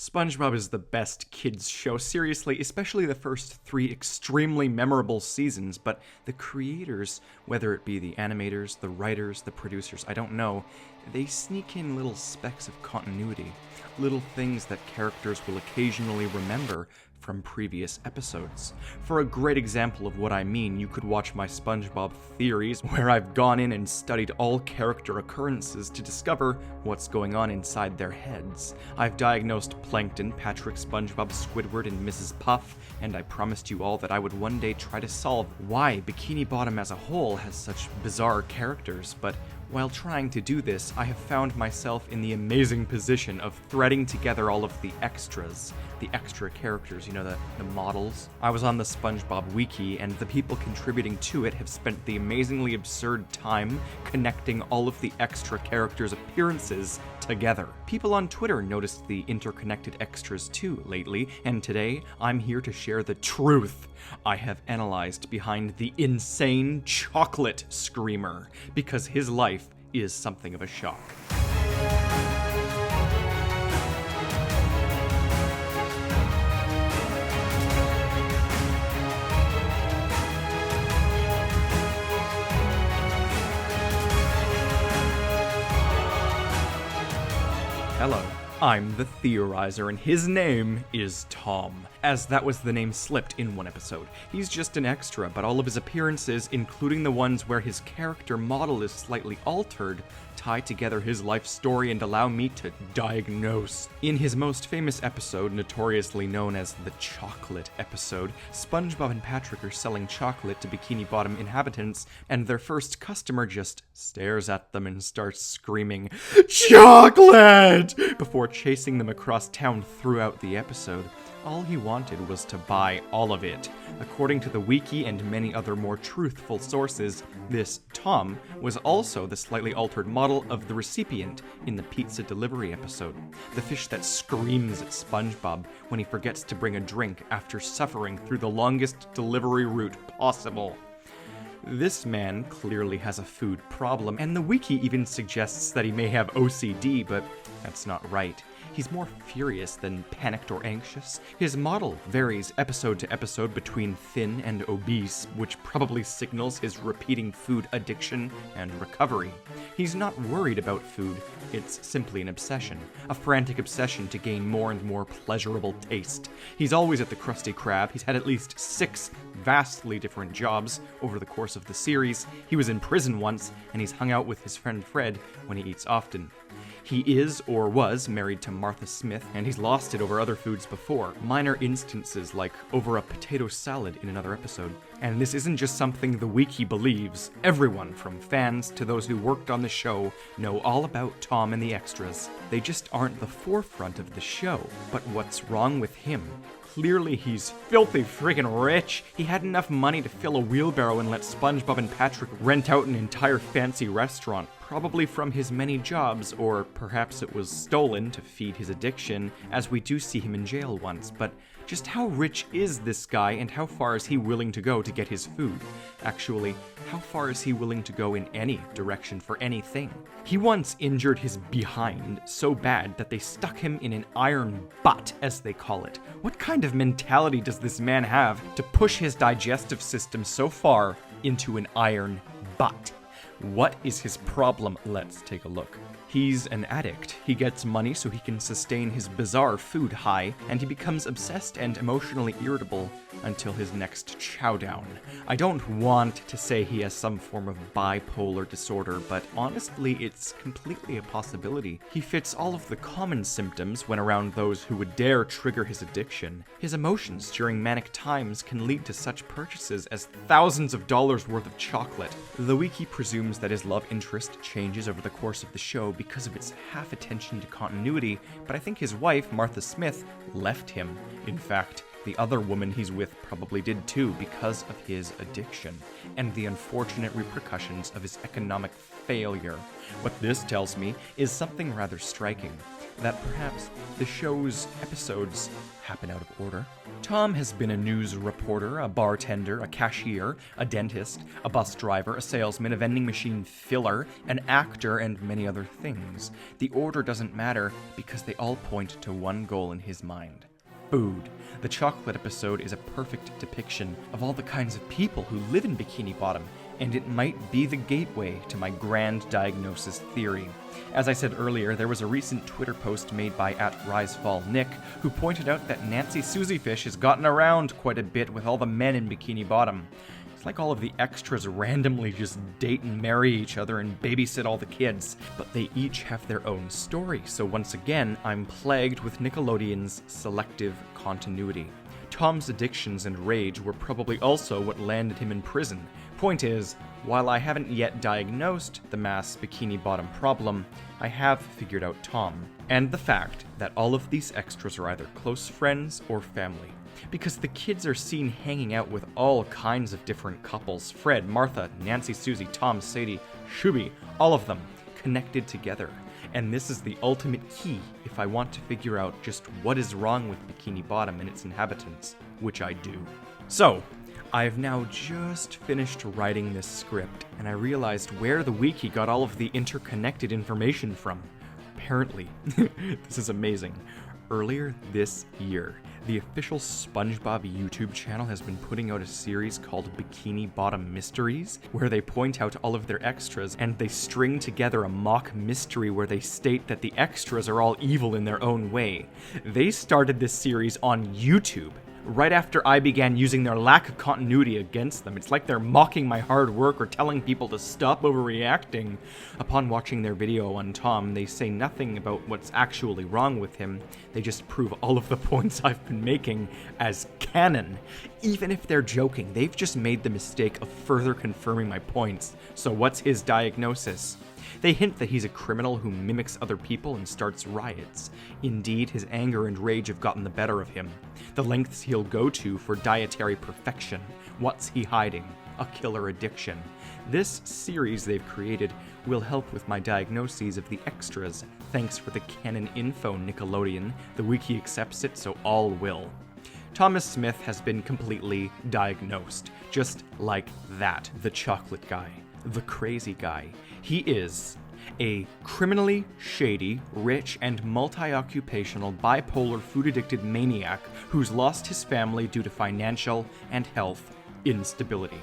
SpongeBob is the best kids show, seriously, especially the first 3 extremely memorable seasons, but the creators, whether it be the animators, the writers, the producers, I don't know, they sneak in little specks of continuity, little things that characters will occasionally remember from previous episodes. For a great example of what I mean, you could watch my SpongeBob theories, where I've gone in and studied all character occurrences to discover what's going on inside their heads. I've diagnosed Plankton, Patrick, SpongeBob, Squidward, and Mrs. Puff, and I promised you all that I would one day try to solve why Bikini Bottom as a whole has such bizarre characters, but while trying to do this, I have found myself in the amazing position of threading together all of the extras, the extra characters, the models. I was on the SpongeBob Wiki, and the people contributing to it have spent the amazingly absurd time connecting all of the extra characters' appearances together. People on Twitter noticed the interconnected extras too lately, and today I'm here to share the truth I have analyzed behind the insane chocolate screamer, because his life is something of a shock. Hello, I'm the Theorizer, and his name is Tom, as that was the name slipped in one episode. He's just an extra, but all of his appearances, including the ones where his character model is slightly altered, tie together his life story and allow me to diagnose. In his most famous episode, notoriously known as the chocolate episode, SpongeBob and Patrick are selling chocolate to Bikini Bottom inhabitants, and their first customer just stares at them and starts screaming, "Chocolate!" before chasing them across town throughout the episode. All he wanted was to buy all of it. According to the wiki and many other more truthful sources, this Tom was also the slightly altered model of the recipient in the pizza delivery episode. The fish that screams at SpongeBob when he forgets to bring a drink after suffering through the longest delivery route possible. This man clearly has a food problem, and the wiki even suggests that he may have OCD, but that's not right. He's more furious than panicked or anxious. His model varies episode to episode between thin and obese, which probably signals his repeating food addiction and recovery. He's not worried about food, it's simply an obsession, a frantic obsession to gain more and more pleasurable taste. He's always at the Krusty Krab. He's had at least 6 vastly different jobs over the course of the series. He was in prison once, and he's hung out with his friend Fred when he eats often. He is, or was, married to Martha Smith, and he's lost it over other foods before. Minor instances like over a potato salad in another episode. And this isn't just something the wiki believes. Everyone, from fans to those who worked on the show, know all about Tom and the extras. They just aren't the forefront of the show. But what's wrong with him? Clearly he's filthy freaking rich. He had enough money to fill a wheelbarrow and let SpongeBob and Patrick rent out an entire fancy restaurant, probably from his many jobs, or perhaps it was stolen to feed his addiction, as we do see him in jail once. But just how rich is this guy, and how far is he willing to go to get his food? Actually, how far is he willing to go in any direction for anything? He once injured his behind so bad that they stuck him in an iron butt, as they call it. What kind of mentality does this man have to push his digestive system so far into an iron butt? What is his problem? Let's take a look. He's an addict. He gets money so he can sustain his bizarre food high, and he becomes obsessed and emotionally irritable until his next chowdown. I don't want to say he has some form of bipolar disorder, but honestly, it's completely a possibility. He fits all of the common symptoms when around those who would dare trigger his addiction. His emotions during manic times can lead to such purchases as thousands of dollars worth of chocolate. The wiki presumes that his love interest changes over the course of the show because of its half attention to continuity, but I think his wife, Martha Smith, left him. In fact, the other woman he's with probably did too, because of his addiction and the unfortunate repercussions of his economic failure. What this tells me is something rather striking. that perhaps the show's episodes happen out of order. Tom has been a news reporter, a bartender, a cashier, a dentist, a bus driver, a salesman, a vending machine filler, an actor, and many other things. The order doesn't matter because they all point to one goal in his mind: food. The chocolate episode is a perfect depiction of all the kinds of people who live in Bikini Bottom, and it might be the gateway to my grand diagnosis theory. As I said earlier, there was a recent Twitter post made by @RisefallNick, who pointed out that Nancy Susie Fish has gotten around quite a bit with all the men in Bikini Bottom. It's like all of the extras randomly just date and marry each other and babysit all the kids, but they each have their own story, so once again, I'm plagued with Nickelodeon's selective continuity. Tom's addictions and rage were probably also what landed him in prison. Point is, while I haven't yet diagnosed the mass Bikini Bottom problem, I have figured out Tom, and the fact that all of these extras are either close friends or family. Because the kids are seen hanging out with all kinds of different couples: Fred, Martha, Nancy, Susie, Tom, Sadie, Shuby, all of them connected together. And this is the ultimate key if I want to figure out just what is wrong with Bikini Bottom and its inhabitants, which I do. So, I've now just finished writing this script, and I realized where the wiki got all of the interconnected information from. Apparently, this is amazing. Earlier this year, the official Spongebob YouTube channel has been putting out a series called Bikini Bottom Mysteries, where they point out all of their extras, and they string together a mock mystery where they state that the extras are all evil in their own way. They started this series on YouTube, right after I began using their lack of continuity against them. It's like they're mocking my hard work or telling people to stop overreacting. Upon watching their video on Tom, they say nothing about what's actually wrong with him. They just prove all of the points I've been making as canon. Even if they're joking, they've just made the mistake of further confirming my points. So what's his diagnosis? They hint that he's a criminal who mimics other people and starts riots. Indeed, his anger and rage have gotten the better of him. The lengths he'll go to for dietary perfection. What's he hiding? A killer addiction. This series they've created will help with my diagnoses of the extras. Thanks for the canon info, Nickelodeon. The wiki accepts it, so all will. Thomas Smith has been completely diagnosed. Just like that. The chocolate guy. The crazy guy. He is a criminally shady, rich, and multi-occupational bipolar food-addicted maniac who's lost his family due to financial and health instability.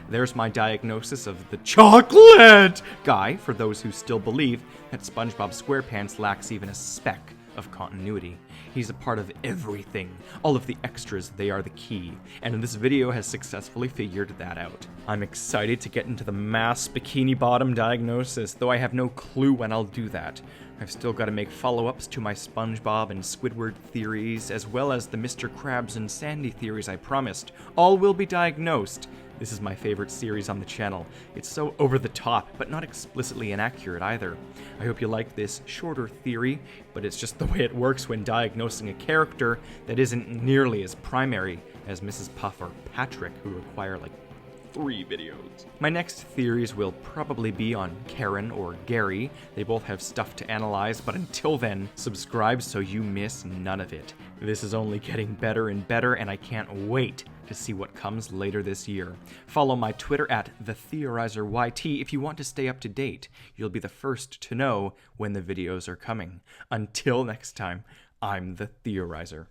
There's my diagnosis of the chocolate guy, for those who still believe that Spongebob Squarepants lacks even a speck of continuity. He's a part of everything. All of the extras, they are the key. And this video has successfully figured that out. I'm excited to get into the mass Bikini Bottom diagnosis, though I have no clue when I'll do that. I've still got to make follow-ups to my SpongeBob and Squidward theories, as well as the Mr. Krabs and Sandy theories I promised. All will be diagnosed. This is my favorite series on the channel. It's so over the top, but not explicitly inaccurate either. I hope you like this shorter theory, but it's just the way it works when diagnosing a character that isn't nearly as primary as Mrs. Puff or Patrick, who require like 3 videos. My next theories will probably be on Karen or Gary. They both have stuff to analyze, but until then, subscribe so you miss none of it. This is only getting better and better, and I can't wait to see what comes later this year. Follow my Twitter at TheTheorizerYT if you want to stay up to date. You'll be the first to know when the videos are coming. Until next time, I'm the Theorizer.